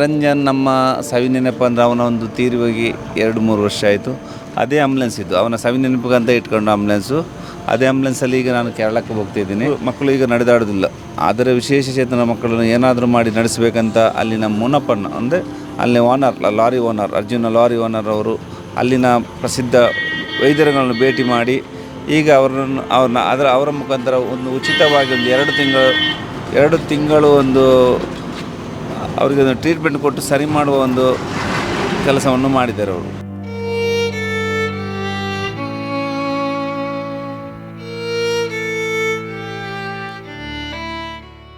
ನಿರಂಜನ್ ನಮ್ಮ ಸವಿನೆನಪು ಅಂದರೆ ಅವನ ಒಂದು ತೀರಿ ಹೋಗಿ 2-3 ವರ್ಷ ಆಯಿತು. ಅದೇ ಆಂಬುಲೆನ್ಸ್ ಇದ್ದು ಅವನ ಸವಿನೆನಪಿಗಂತ ಇಟ್ಕೊಂಡು ಆಂಬುಲೆನ್ಸು. ಅದೇ ಆಂಬುಲೆನ್ಸಲ್ಲಿ ಈಗ ನಾನು ಕೇರಳಕ್ಕೆ ಹೋಗ್ತಾಯಿದ್ದೀನಿ. ಮಕ್ಕಳು ಈಗ ನಡೆದಾಡೋದಿಲ್ಲ. ಆದರೆ ವಿಶೇಷ ಚೇತನ ಮಕ್ಕಳನ್ನು ಏನಾದರೂ ಮಾಡಿ ನಡೆಸಬೇಕಂತ ಅಲ್ಲಿನ ಮುನಪ್ಪಣ್ಣ ಅಂದರೆ ಅಲ್ಲಿ owner lorry owner Arjuna lorry owner ಅವರು ಅಲ್ಲಿನ ಪ್ರಸಿದ್ಧ ವೈದ್ಯರುಗಳನ್ನು ಭೇಟಿ ಮಾಡಿ ಈಗ ಅವರ ಮುಖಾಂತರ ಒಂದು ಉಚಿತವಾಗಿ ಒಂದು 2 ತಿಂಗಳು ಒಂದು ಅವರಿಗೆ ಒಂದು ಟ್ರೀಟ್ಮೆಂಟ್ ಕೊಟ್ಟು ಸರಿ ಮಾಡುವ ಒಂದು ಕೆಲಸವನ್ನು ಮಾಡಿದ್ದಾರೆ ಅವರು.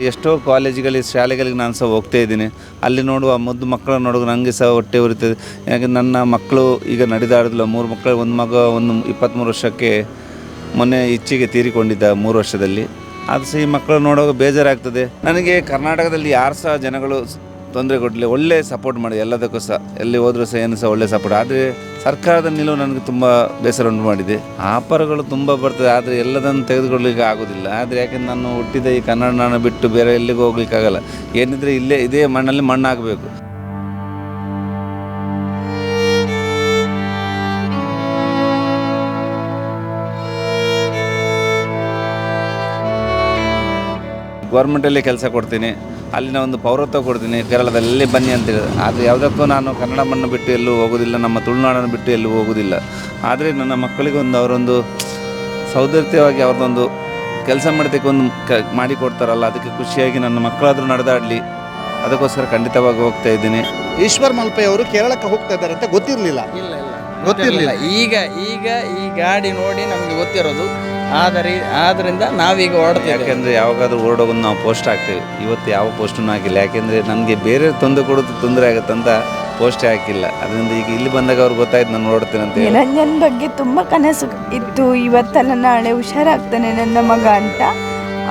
ಎಷ್ಟೋ ಕಾಲೇಜುಗಳಿಗೆ ಶಾಲೆಗಳಿಗೆ ನಾನು ಸಹ ಹೋಗ್ತಾ ಇದ್ದೀನಿ. ಅಲ್ಲಿ ನೋಡುವ ಮುದ್ದು ಮಕ್ಕಳನ್ನು ನೋಡುವ ನನಗೆ ಸಹ ಹೊಟ್ಟೆ ಉರಿತದೆ. ಯಾಕೆ ನನ್ನ ಮಕ್ಕಳು ಈಗ ನಡೆದಾಡೋದಿಲ್ಲ. 3 ಮಕ್ಕಳು, ಒಂದು ಮಗ 23 ವರ್ಷಕ್ಕೆ ಮೊನ್ನೆ ಇಚ್ಛೆಗೆ ತೀರಿಕೊಂಡಿದ್ದ 3 ವರ್ಷದಲ್ಲಿ. ಅದು ಸಹ ಈ ಮಕ್ಕಳು ನೋಡುವಾಗ ಬೇಜಾರಾಗ್ತದೆ ನನಗೆ. ಕರ್ನಾಟಕದಲ್ಲಿ ಯಾರು ಸಹ ಜನಗಳು ತೊಂದರೆ ಕೊಡಲಿ, ಒಳ್ಳೆ ಸಪೋರ್ಟ್ ಮಾಡಿ ಎಲ್ಲದಕ್ಕೂ ಸಹ, ಎಲ್ಲಿ ಹೋದರೂ ಸಹ ಏನು ಸಹ ಒಳ್ಳೆ ಸಪೋರ್ಟ್. ಆದರೆ ಸರ್ಕಾರದ ನಿಲುವು ನನಗೆ ತುಂಬ ಬೇಸರ ಉಂಟು ಮಾಡಿದೆ. ಆಫರ್ಗಳು ತುಂಬ ಬರ್ತದೆ, ಆದರೆ ಎಲ್ಲದನ್ನು ತೆಗೆದುಕೊಳ್ಳಲಿಕ್ಕೆ ಆಗೋದಿಲ್ಲ. ಆದರೆ ಯಾಕೆಂದ್ರೆ ನಾನು ಹುಟ್ಟಿದ ಈ ಕನ್ನಡ ನಾಡು ಬಿಟ್ಟು ಬೇರೆ ಎಲ್ಲಿಗೂ ಹೋಗ್ಲಿಕ್ಕಾಗಲ್ಲ. ಏನಿದ್ರೆ ಇದೇ ಮಣ್ಣಲ್ಲಿ ಮಣ್ಣಾಗಬೇಕು. ಗೌರ್ಮೆಂಟಲ್ಲಿ ಕೆಲಸ ಕೊಡ್ತೀನಿ, ಅಲ್ಲಿನ ಒಂದು ಪೌರತ್ವ ಕೊಡ್ತೀನಿ, ಕೇರಳದಲ್ಲಿ ಬನ್ನಿ ಅಂತೇಳಿ. ಆದರೆ ಯಾವುದಕ್ಕೂ ನಾನು ಕನ್ನಡ ಮಣ್ಣು ಬಿಟ್ಟು ಎಲ್ಲೂ ಹೋಗೋದಿಲ್ಲ, ನಮ್ಮ ತುಳುನಾಡನ್ನು ಬಿಟ್ಟು ಎಲ್ಲೂ ಹೋಗೋದಿಲ್ಲ. ಆದರೆ ನನ್ನ ಮಕ್ಕಳಿಗೊಂದು ಅವರೊಂದು ಸೌದರ್ಯವಾಗಿ ಅವ್ರದ್ದೊಂದು ಕೆಲಸ ಮಾಡೋದಕ್ಕೆ ಒಂದು ಮಾಡಿಕೊಡ್ತಾರಲ್ಲ, ಅದಕ್ಕೆ ಖುಷಿಯಾಗಿ ನನ್ನ ಮಕ್ಕಳಾದರೂ ನಡೆದಾಡಲಿ, ಅದಕ್ಕೋಸ್ಕರ ಖಂಡಿತವಾಗಿ ಹೋಗ್ತಾ ಇದ್ದೀನಿ. ಈಶ್ವರ್ ಮಲ್ಪೆ ಅವರು ಕೇರಳಕ್ಕೆ ಹೋಗ್ತಾ ಇದ್ದಾರೆ ಅಂತ ಗೊತ್ತಿರಲಿಲ್ಲ. ಗೊತ್ತಿರಲಿಲ್ಲ. ಈಗ ಈ ಗಾಡಿ ನೋಡಿ ನಮಗೆ ಗೊತ್ತಿರೋದು. ಆದ್ದರಿಂದ ನಾವೀಗ ಹೊರಡ್ತೀವಿ. ಯಾಕೆಂದರೆ ಯಾವಾಗಾದರೂ ಹೊರಡೋದು ನಾವು ಪೋಸ್ಟ್ ಹಾಕ್ತೇವೆ. ಇವತ್ತು ಯಾವ ಪೋಸ್ಟನ್ನು ಹಾಕಿಲ್ಲ. ಯಾಕೆಂದರೆ ನನಗೆ ಬೇರೆ ತೊಂದರೆ ಆಗುತ್ತಂತ ಪೋಸ್ಟೇ ಹಾಕಿಲ್ಲ. ಅದರಿಂದ ಈಗ ಇಲ್ಲಿ ಬಂದಾಗ ಅವ್ರಿಗೆ ಗೊತ್ತಾಯ್ತು ನಾನು ಹೊರಡ್ತೇನೆ ಅಂತ. ನಿರಂಜನ್ ಬಗ್ಗೆ ತುಂಬ ಕನಸು ಇತ್ತು. ಇವತ್ತಲ್ಲ ನಾಳೆ ಹುಷಾರಾಗ್ತಾನೆ ನನ್ನ ಮಗ ಅಂತ.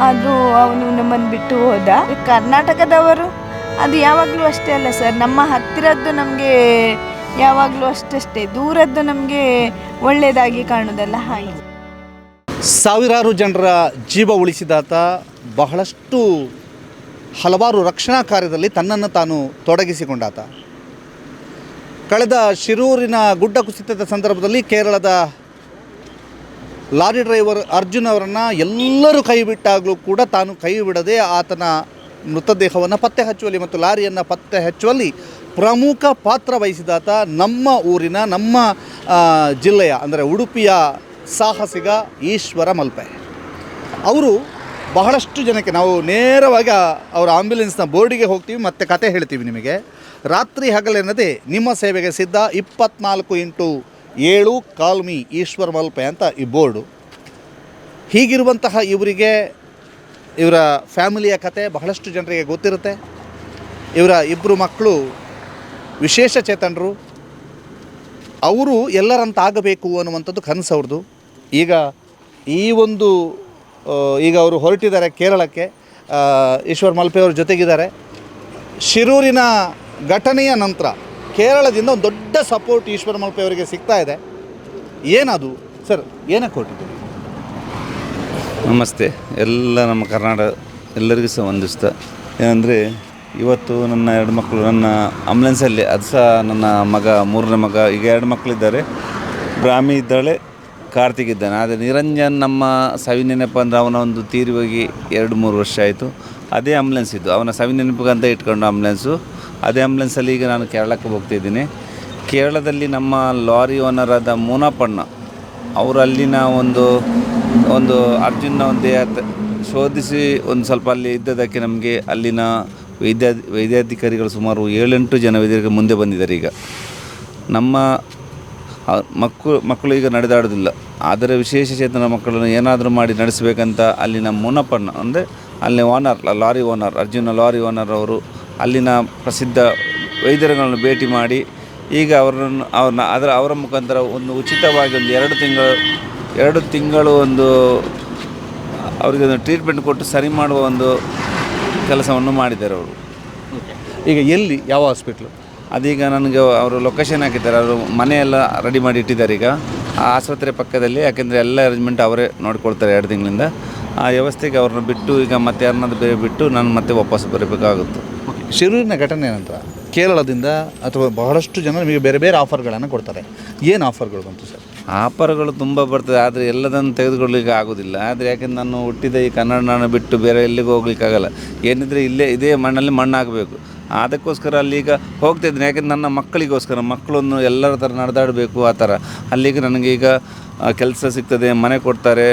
ಆದರೂ ಅವನು ನಮ್ಮನ್ನು ಬಿಟ್ಟು ಹೋದ. ಕರ್ನಾಟಕದವರು ಅದು ಯಾವಾಗಲೂ ಅಷ್ಟೇ ಅಲ್ಲ ಸರ್, ನಮ್ಮ ಹತ್ತಿರದ್ದು ನಮಗೆ ಯಾವಾಗಲೂ ಅಷ್ಟೇ, ದೂರದ್ದು ನಮಗೆ ಒಳ್ಳೆಯದಾಗಿ ಕಾಣೋದಲ್ಲ. ಹಾಗೆ ಸಾವಿರಾರು ಜನರ ಜೀವ ಉಳಿಸಿದಾತ, ಬಹಳಷ್ಟು ಹಲವಾರು ರಕ್ಷಣಾ ಕಾರ್ಯದಲ್ಲಿ ತನ್ನನ್ನು ತಾನು ತೊಡಗಿಸಿಕೊಂಡಾತ. ಕಳೆದ ಶಿರೂರಿನ ಗುಡ್ಡ ಕುಸಿತದ ಸಂದರ್ಭದಲ್ಲಿ ಕೇರಳದ ಲಾರಿ ಡ್ರೈವರ್ ಅರ್ಜುನ್ ಅವರನ್ನು ಎಲ್ಲರೂ ಕೈ ಬಿಟ್ಟಾಗಲೂ ಕೂಡ ತಾನು ಕೈ ಬಿಡದೆ ಆತನ ಮೃತದೇಹವನ್ನು ಪತ್ತೆ ಹಚ್ಚುವಲ್ಲಿ ಮತ್ತು ಲಾರಿಯನ್ನು ಪತ್ತೆ ಹಚ್ಚುವಲ್ಲಿ ಪ್ರಮುಖ ಪಾತ್ರ ವಹಿಸಿದಾತ ನಮ್ಮ ಊರಿನ, ನಮ್ಮ ಜಿಲ್ಲೆಯ ಅಂದರೆ ಉಡುಪಿಯ ಸಾಹಸಿಗ ಈಶ್ವರ ಮಲ್ಪೆ ಅವರು. ಬಹಳಷ್ಟು ಜನಕ್ಕೆ ನಾವು ನೇರವಾಗಿ ಅವರ ಆಂಬ್ಯುಲೆನ್ಸ್ನ ಬೋರ್ಡಿಗೆ ಹೋಗ್ತೀವಿ, ಮತ್ತು ಕತೆ ಹೇಳ್ತೀವಿ ನಿಮಗೆ. ರಾತ್ರಿ ಹಗಲೆನ್ನದೇ ನಿಮ್ಮ ಸೇವೆಗೆ ಸಿದ್ಧ 24x7 call me Eshwar Malpe ಅಂತ ಈ ಬೋರ್ಡು. ಹೀಗಿರುವಂತಹ ಇವರ ಫ್ಯಾಮಿಲಿಯ ಕತೆ ಬಹಳಷ್ಟು ಜನರಿಗೆ ಗೊತ್ತಿರುತ್ತೆ. ಇವರ 2 ಮಕ್ಕಳು ವಿಶೇಷ ಚೇತನರು. ಅವರು ಎಲ್ಲರಂತಾಗಬೇಕು ಅನ್ನುವಂಥದ್ದು ಕನಸು ಅವ್ರದ್ದು. ಈಗ ಅವರು ಹೊರಟಿದ್ದಾರೆ ಕೇರಳಕ್ಕೆ. ಈಶ್ವರ್ ಮಲ್ಪೆ ಅವರು ಜೊತೆಗಿದ್ದಾರೆ. ಶಿರೂರಿನ ಘಟನೆಯ ನಂತರ ಕೇರಳದಿಂದ ಒಂದು ದೊಡ್ಡ ಸಪೋರ್ಟ್ ಈಶ್ವರ್ ಮಲ್ಪೆ ಅವರಿಗೆ ಸಿಗ್ತಾ ಇದೆ. ಏನದು ಸರ್, ಏನಕ್ಕೆ ಹೊರಟಿದ್ದೀರಿ? ನಮಸ್ತೆ ಎಲ್ಲ ನಮ್ಮ ಕರ್ನಾಟಕ ಎಲ್ಲರಿಗೂ ಸಹ ವಂದಿಸ್ತಾ. ಏನಂದರೆ ಇವತ್ತು ನನ್ನ 2 ಮಕ್ಕಳು ನನ್ನ ಆಂಬುಲೆನ್ಸಲ್ಲಿ, ಅದು ಸಹ ನನ್ನ ಮಗ 3ನೇ ಮಗ. ಈಗ 2 ಮಕ್ಕಳಿದ್ದಾರೆ, ಬ್ರಾಹ್ಮಿ ಇದ್ದಾಳೆ, ಕಾರ್ತಿಕ್ ಇದ್ದಾನೆ. ಆದರೆ ನಿರಂಜನ್ ನಮ್ಮ ಸವಿನೆನಪು ಅಂದರೆ ಅವನ ಒಂದು ತೀರಿ ಹೋಗಿ 2-3 ವರ್ಷ ಆಯಿತು. ಅದೇ ಆಂಬುಲೆನ್ಸ್ ಇದ್ದು ಅವನ ಸವಿನೆನಪಿಗಂತ ಇಟ್ಕೊಂಡು ಆಂಬುಲೆನ್ಸು. ಅದೇ ಆಂಬುಲೆನ್ಸಲ್ಲಿ ಈಗ ನಾನು ಕೇರಳಕ್ಕೆ ಹೋಗ್ತಾಯಿದ್ದೀನಿ. ಕೇರಳದಲ್ಲಿ ನಮ್ಮ ಲಾರಿ ಓನರಾದ ಮುನಪ್ಪಣ್ಣ ಅವರು ಅಲ್ಲಿನ ಒಂದು ಅರ್ಜುನ ಒಂದು ದೇಹ ಶೋಧಿಸಿ ಒಂದು ಸ್ವಲ್ಪ ಅಲ್ಲಿ ಇದ್ದದಕ್ಕೆ ನಮಗೆ ಅಲ್ಲಿನ ವೈದ್ಯಾಧಿಕಾರಿಗಳು ಸುಮಾರು 7-8 ಜನ ವೈದ್ಯರಿಗೆ ಮುಂದೆ ಬಂದಿದ್ದಾರೆ. ಈಗ ನಮ್ಮ ಮಕ್ಕಳು ಈಗ ನಡೆದಾಡೋದಿಲ್ಲ. ಆದರೆ ವಿಶೇಷ ಚೇತನ ಮಕ್ಕಳನ್ನು ಏನಾದರೂ ಮಾಡಿ ನಡೆಸಬೇಕಂತ ಅಲ್ಲಿನ ಮುನಪ್ಪಣ್ಣ ಅಂದರೆ ಅಲ್ಲಿ owner lorry owner Arjuna lorry owner ಅವರು ಅಲ್ಲಿನ ಪ್ರಸಿದ್ಧ ವೈದ್ಯರುಗಳನ್ನು ಭೇಟಿ ಮಾಡಿ ಈಗ ಅವರ ಮುಖಾಂತರ ಒಂದು ಉಚಿತವಾಗಿ ಒಂದು 2 ತಿಂಗಳು ಒಂದು ಅವರಿಗೆ ಒಂದು ಟ್ರೀಟ್ಮೆಂಟ್ ಕೊಟ್ಟು ಸರಿ ಮಾಡುವ ಒಂದು ಕೆಲಸವನ್ನು ಮಾಡಿದ್ದಾರೆ ಅವರು. ಈಗ ಎಲ್ಲಿ, ಯಾವ ಹಾಸ್ಪಿಟ್ಲು? ಅದೀಗ ನನಗೆ ಅವರು ಲೊಕೇಶನ್ ಹಾಕಿದ್ದಾರೆ. ಅವರು ಮನೆಯೆಲ್ಲ ರೆಡಿ ಮಾಡಿ ಇಟ್ಟಿದ್ದಾರೆ ಈಗ ಆ ಆಸ್ಪತ್ರೆ ಪಕ್ಕದಲ್ಲಿ. ಯಾಕೆಂದರೆ ಎಲ್ಲ ಅರೇಂಜ್ಮೆಂಟ್ ಅವರೇ ನೋಡಿಕೊಳ್ತಾರೆ 2 ತಿಂಗಳಿಂದ. ಆ ವ್ಯವಸ್ಥೆಗೆ ಅವ್ರನ್ನ ಬಿಟ್ಟು ಈಗ ಮತ್ತೆ ಯಾರನ್ನಾದ್ರು ಬೇರೆ ಬಿಟ್ಟು ನಾನು ಮತ್ತೆ ವಾಪಸ್ ಬರಬೇಕಾಗುತ್ತೆ. ಓಕೆ, ಶಿರೂರಿನ ಘಟನೆ ನಂತರ ಕೇರಳದಿಂದ ಅಥವಾ ಬಹಳಷ್ಟು ಜನ ನಿಮಗೆ ಬೇರೆ ಬೇರೆ ಆಫರ್ಗಳನ್ನು ಕೊಡ್ತಾರೆ. ಏನು ಆಫರ್ಗಳು ಬಂತು ಸರ್? ಆಫರ್ಗಳು ತುಂಬ ಬರ್ತದೆ, ಆದರೆ ಎಲ್ಲದನ್ನು ತೆಗೆದುಕೊಳ್ಳಲಿಕ್ಕೆ ಆಗೋದಿಲ್ಲ. ಆದರೆ ಯಾಕೆಂದ್ರೆ ನಾನು ಹುಟ್ಟಿದ ಈ ಕನ್ನಡ ನಾಡು ಬಿಟ್ಟು ಬೇರೆ ಎಲ್ಲಿಗೂ ಹೋಗ್ಲಿಕ್ಕಾಗಲ್ಲ. ಏನಿದ್ರೆ ಇದೇ ಮಣ್ಣಲ್ಲಿ ಮಣ್ಣಾಗಬೇಕು. ಅದಕ್ಕೋಸ್ಕರ ಅಲ್ಲಿಗ ಹೋಗ್ತಾಯಿದ್ದೀನಿ. ಯಾಕೆಂದ್ರೆ ನನ್ನ ಮಕ್ಕಳಿಗೋಸ್ಕರ, ಮಕ್ಕಳನ್ನು ಎಲ್ಲರ ಥರ ನಡೆದಾಡಬೇಕು. ಆ ಥರ ಅಲ್ಲಿಗೆ ನನಗೀಗ ಕೆಲಸ ಸಿಗ್ತದೆ, ಮನೆ ಕೊಡ್ತಾರೆ,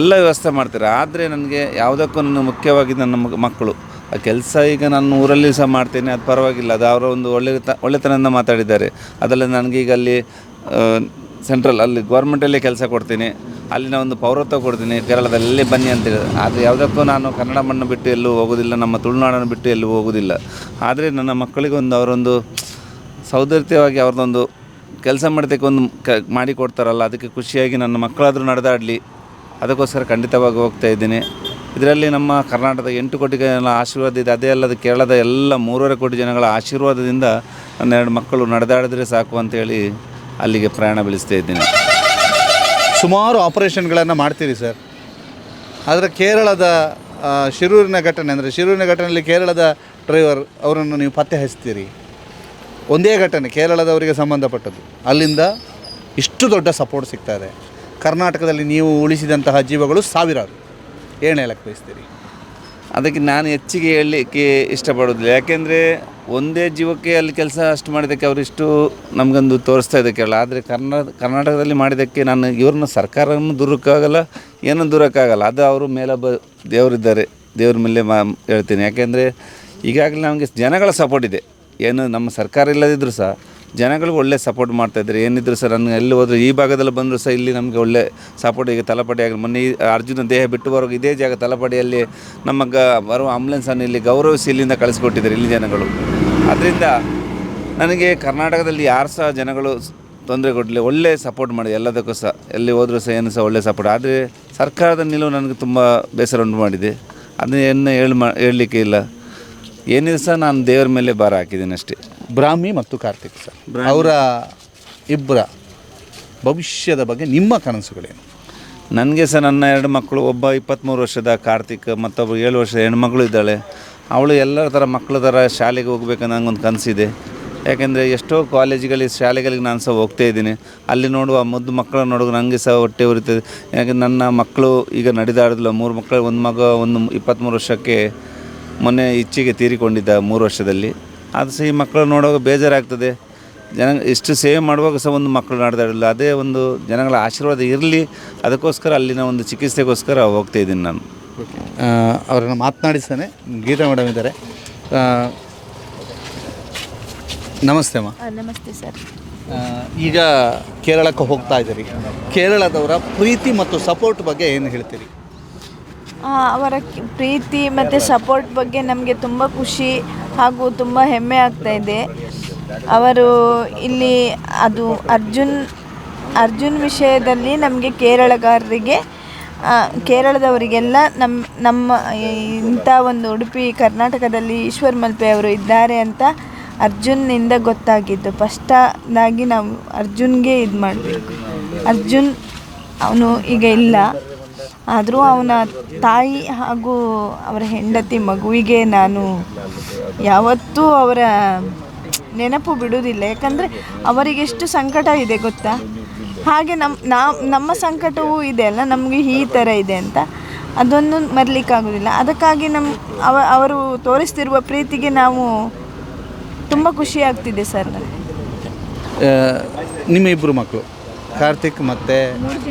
ಎಲ್ಲ ವ್ಯವಸ್ಥೆ ಮಾಡ್ತಾರೆ. ಆದರೆ ನನಗೆ ಯಾವುದಕ್ಕೂ ನನ್ನ ಮುಖ್ಯವಾಗಿ ನನ್ನ ಮಕ್ಕಳು. ಆ ಕೆಲಸ ಈಗ ನಾನು ಊರಲ್ಲಿ ಸಹ ಮಾಡ್ತೇನೆ, ಅದು ಪರವಾಗಿಲ್ಲ. ಅದು ಅವರ ಒಂದು ಒಳ್ಳೆತನದಿಂದ ಮಾತಾಡಿದ್ದಾರೆ. ಅದಲ್ಲದೆ ನನಗೀಗ ಅಲ್ಲಿ ಸೆಂಟ್ರಲ್ ಅಲ್ಲಿ ಗೌರ್ಮೆಂಟಲ್ಲೇ ಕೆಲಸ ಕೊಡ್ತೀನಿ, ಅಲ್ಲಿನ ಒಂದು ಪೌರತ್ವ ಕೊಡ್ತೀನಿ, ಕೇರಳದಲ್ಲಿ ಬನ್ನಿ ಅಂತೇಳಿ. ಆದರೆ ಯಾವುದಕ್ಕೂ ನಾನು ಕನ್ನಡ ಮಣ್ಣು ಬಿಟ್ಟು ಎಲ್ಲೂ ಹೋಗೋದಿಲ್ಲ, ನಮ್ಮ ತುಳುನಾಡನ್ನು ಬಿಟ್ಟು ಎಲ್ಲೂ ಹೋಗೋದಿಲ್ಲ. ಆದರೆ ನನ್ನ ಮಕ್ಕಳಿಗೊಂದು ಅವರೊಂದು ಸೌದರ್ಯವಾಗಿ ಅವ್ರದ್ದೊಂದು ಕೆಲಸ ಮಾಡೋದಕ್ಕೆ ಒಂದು ಮಾಡಿಕೊಡ್ತಾರಲ್ಲ, ಅದಕ್ಕೆ ಖುಷಿಯಾಗಿ ನನ್ನ ಮಕ್ಕಳಾದರೂ ನಡೆದಾಡಲಿ, ಅದಕ್ಕೋಸ್ಕರ ಖಂಡಿತವಾಗಿ ಹೋಗ್ತಾ ಇದ್ದೀನಿ. ಇದರಲ್ಲಿ ನಮ್ಮ ಕರ್ನಾಟಕದ 8 ಕೋಟಿ ಜನಗಳ ಆಶೀರ್ವಾದ ಇದೆ. ಅದೇ ಅಲ್ಲದೆ ಕೇರಳದ ಎಲ್ಲ 3.5 ಕೋಟಿ ಜನಗಳ ಆಶೀರ್ವಾದದಿಂದ ನನ್ನ 2 ಮಕ್ಕಳು ನಡೆದಾಡಿದ್ರೆ ಸಾಕು ಅಂತೇಳಿ ಅಲ್ಲಿಗೆ ಪ್ರಯಾಣ ಬೆಳೆಸ್ತಾ ಇದ್ದೀನಿ. ಸುಮಾರು ಆಪರೇಷನ್ಗಳನ್ನು ಮಾಡ್ತೀರಿ ಸರ್. ಆದರೆ ಕೇರಳದ ಶಿರೂರಿನ ಘಟನೆ ಅಂದರೆ ಶಿರೂರಿನ ಘಟನೆಯಲ್ಲಿ ಕೇರಳದ ಡ್ರೈವರ್ ಅವರನ್ನು ನೀವು ಪತ್ತೆ ಹಚ್ತೀರಿ. ಒಂದೇ ಘಟನೆ ಕೇರಳದವರಿಗೆ ಸಂಬಂಧಪಟ್ಟದ್ದು, ಅಲ್ಲಿಂದ ಇಷ್ಟು ದೊಡ್ಡ ಸಪೋರ್ಟ್ ಸಿಗ್ತಾ ಇದೆ. ಕರ್ನಾಟಕದಲ್ಲಿ ನೀವು ಉಳಿಸಿದಂತಹ ಜೀವಗಳು ಸಾವಿರಾರು. ಏನು ಹೇಳಕ್ಕೆ ಬಯಸ್ತೀರಿ? ಅದಕ್ಕೆ ನಾನು ಹೆಚ್ಚಿಗೆ ಹೇಳಲಿಕ್ಕೆ ಇಷ್ಟಪಡೋದಿಲ್ಲ. ಯಾಕೆಂದರೆ ಒಂದೇ ಜೀವಕ್ಕೆ ಅಲ್ಲಿ ಕೆಲಸ ಅಷ್ಟು ಮಾಡಿದ್ದಕ್ಕೆ ಅವರಿಷ್ಟು ನಮಗೊಂದು ತೋರಿಸ್ತಾ ಇದೆ ಕೇರಳ. ಆದರೆ ಕರ್ನಾಟಕದಲ್ಲಿ ಮಾಡಿದ್ದಕ್ಕೆ ನಾನು ಇವ್ರನ್ನ ಸರ್ಕಾರವನ್ನು ದೂರಕ್ಕಾಗಲ್ಲ, ಏನೂ ದೂರಕ್ಕಾಗಲ್ಲ. ಅದು ಅವರು ಮೇಲೊಬ್ಬ ದೇವರಿದ್ದಾರೆ, ದೇವ್ರ ಮೇಲೆ ಹೇಳ್ತೀನಿ. ಯಾಕೆಂದರೆ ಈಗಾಗಲೇ ನಮಗೆ ಜನಗಳ ಸಪೋರ್ಟ್ ಇದೆ. ಏನು ನಮ್ಮ ಸರ್ಕಾರ ಇಲ್ಲದಿದ್ದರೂ ಸಹ ಜನಗಳಿಗೆ ಒಳ್ಳೆ ಸಪೋರ್ಟ್ ಮಾಡ್ತಾಯಿದ್ದಾರೆ. ಏನಿದ್ರು ಸರ್ ನನಗೆ ಎಲ್ಲಿ ಹೋದರೂ ಈ ಭಾಗದಲ್ಲಿ ಬಂದರೂ ಸಹ ಇಲ್ಲಿ ನಮಗೆ ಒಳ್ಳೆ ಸಪೋರ್ಟ್. ಈಗ ತಲಪಾಡಿ ಆಗಲಿ, ಮೊನ್ನೆ ಅರ್ಜುನ ದೇಹ ಬಿಟ್ಟು ಬರೋದು ಇದೇ ಜಾಗ ತಲಪಾಡಿಯಲ್ಲಿ ನಮ್ಮ ಬರುವ ಆಂಬುಲೆನ್ಸನ್ನು ಇಲ್ಲಿ ಗೌರವಿಸಿ ಇಲ್ಲಿಂದ ಕಳಿಸ್ಕೊಟ್ಟಿದ್ದಾರೆ ಇಲ್ಲಿ ಜನಗಳು. ಅದರಿಂದ ನನಗೆ ಕರ್ನಾಟಕದಲ್ಲಿ ಯಾರು ಸಹ ಜನಗಳು ತೊಂದರೆ ಕೊಡಲಿ, ಒಳ್ಳೆ ಸಪೋರ್ಟ್ ಮಾಡಿ ಎಲ್ಲದಕ್ಕೂ ಸಹ, ಎಲ್ಲಿ ಹೋದರೂ ಸಹ ಏನು ಸಹ ಒಳ್ಳೆ ಸಪೋರ್ಟ್. ಆದರೆ ಸರ್ಕಾರದ ನಿಲುವು ನನಗೆ ತುಂಬ ಬೇಸರ ಉಂಟು ಮಾಡಿದೆ. ಅದನ್ನು ಹೇಳಲಿಕ್ಕೆ ಇಲ್ಲ. ಏನಿದೆ ಸಹ ನಾನು ದೇವರ ಮೇಲೆ ಭಾರ ಹಾಕಿದ್ದೀನಿ ಅಷ್ಟೇ. ಬ್ರಾಹ್ಮಿ ಮತ್ತು ಕಾರ್ತಿಕ್ ಸರ್, ಅವರ ಇಬ್ಬರ ಭವಿಷ್ಯದ ಬಗ್ಗೆ ನಿಮ್ಮ ಕನಸುಗಳೇನು? ನನಗೆ ಸಹ ನನ್ನ 2 ಮಕ್ಕಳು, ಒಬ್ಬ 23 ವರ್ಷದ ಕಾರ್ತಿಕ್, ಮತ್ತೊಬ್ಬ 7 ವರ್ಷದ ಹೆಣ್ಮಗಳು ಇದ್ದಾಳೆ. ಅವಳು ಎಲ್ಲರ ಥರ ಮಕ್ಕಳ ಥರ ಶಾಲೆಗೆ ಹೋಗ್ಬೇಕಂತ ನನಗೊಂದು ಕನಸಿದೆ. ಯಾಕೆಂದರೆ ಎಷ್ಟೋ ಕಾಲೇಜುಗಳಿಗೆ ಶಾಲೆಗಳಿಗೆ ನಾನು ಸಹ ಹೋಗ್ತಾ ಇದ್ದೀನಿ. ಅಲ್ಲಿ ನೋಡುವ ಮುದ್ದು ಮಕ್ಕಳನ್ನು ನೋಡುವ ನನಗೆ ಸಹ ಹೊಟ್ಟೆ ಉರಿತದೆ. ಯಾಕೆಂದರೆ ನನ್ನ ಮಕ್ಕಳು ಈಗ ನಡೆದಾಡೋದಿಲ್ಲ. 3 ಮಕ್ಕಳು, ಒಂದು ಮಗ 23 ವರ್ಷಕ್ಕೆ ಮೊನ್ನೆ ಇಚ್ಛೆಗೆ ತೀರಿಕೊಂಡಿದ್ದ 3 ವರ್ಷದಲ್ಲಿ. ಅದು ಸಹ ಈ ಮಕ್ಕಳು ನೋಡುವಾಗ ಬೇಜಾರಾಗ್ತದೆ. ಇಷ್ಟು ಸೇವೆ ಮಾಡುವಾಗ ಸಹ ಒಂದು ಮಕ್ಕಳು ನಡೆದಾಡಿಲ್ಲ. ಅದೇ ಒಂದು ಜನಗಳ ಆಶೀರ್ವಾದ ಇರಲಿ, ಅದಕ್ಕೋಸ್ಕರ ಅಲ್ಲಿನ ಒಂದು ಚಿಕಿತ್ಸೆಗೋಸ್ಕರ ಹೋಗ್ತಾ ಇದ್ದೀನಿ ನಾನು. ಅವರನ್ನು ಮಾತನಾಡಿಸ್ತಾನೆ. ಗೀತಾ ಮೇಡಮ್ ಇದ್ದಾರೆ. ನಮಸ್ತೆ ಅಮ್ಮ. ನಮಸ್ತೆ ಸರ್. ಈಗ ಕೇರಳಕ್ಕೆ ಹೋಗ್ತಾ ಇದ್ದೀರಿ. ಕೇರಳದವರ ಪ್ರೀತಿ ಮತ್ತು ಸಪೋರ್ಟ್ ಬಗ್ಗೆ ಏನು ಹೇಳ್ತೀರಿ? ಅವರ ಪ್ರೀತಿ ಮತ್ತು ಸಪೋರ್ಟ್ ಬಗ್ಗೆ ನಮಗೆ ತುಂಬ ಖುಷಿ ಹಾಗೂ ತುಂಬ ಹೆಮ್ಮೆ ಆಗ್ತಾಯಿದೆ. ಅವರು ಇಲ್ಲಿ ಅದು ಅರ್ಜುನ್ ವಿಷಯದಲ್ಲಿ ನಮಗೆ ಕೇರಳದವರಿಗೆಲ್ಲ ನಮ್ಮ ಇಂಥ ಒಂದು ಉಡುಪಿ ಕರ್ನಾಟಕದಲ್ಲಿ ಈಶ್ವರ್ ಮಲ್ಪೆ ಅವರು ಇದ್ದಾರೆ ಅಂತ ಅರ್ಜುನ್ನಿಂದ ಗೊತ್ತಾಗಿದ್ದು. ಫಸ್ಟಾಗಿ ನಾವು ಅರ್ಜುನ್ಗೆ ಇದು ಮಾಡಬೇಕು. ಅರ್ಜುನ್ ಅವನು ಈಗ ಇಲ್ಲ, ಆದರೂ ಅವನ ತಾಯಿ ಹಾಗೂ ಅವರ ಹೆಂಡತಿ ಮಗುವಿಗೆ ನಾನು ಯಾವತ್ತೂ ಅವರ ನೆನಪು ಬಿಡುವುದಿಲ್ಲ. ಯಾಕಂದರೆ ಅವರಿಗೆಷ್ಟು ಸಂಕಟ ಇದೆ ಗೊತ್ತಾ? ಹಾಗೆ ನಮ್ಮ ಸಂಕಟವೂ ಇದೆ ಅಲ್ಲ, ನಮಗೆ ಈ ಥರ ಇದೆ ಅಂತ ಅದನ್ನು ಮರಲಿಕ್ಕಾಗೋದಿಲ್ಲ. ಅದಕ್ಕಾಗಿ ಅವರು ತೋರಿಸ್ತಿರುವ ಪ್ರೀತಿಗೆ ನಾವು ತುಂಬ ಖುಷಿ ಆಗ್ತಿದೆ ಸರ್. ನನಗೆ ನಿಮ್ಮ ಇಬ್ಬರು ಮಕ್ಕಳು ಕಾರ್ತಿಕ್ ಮತ್ತು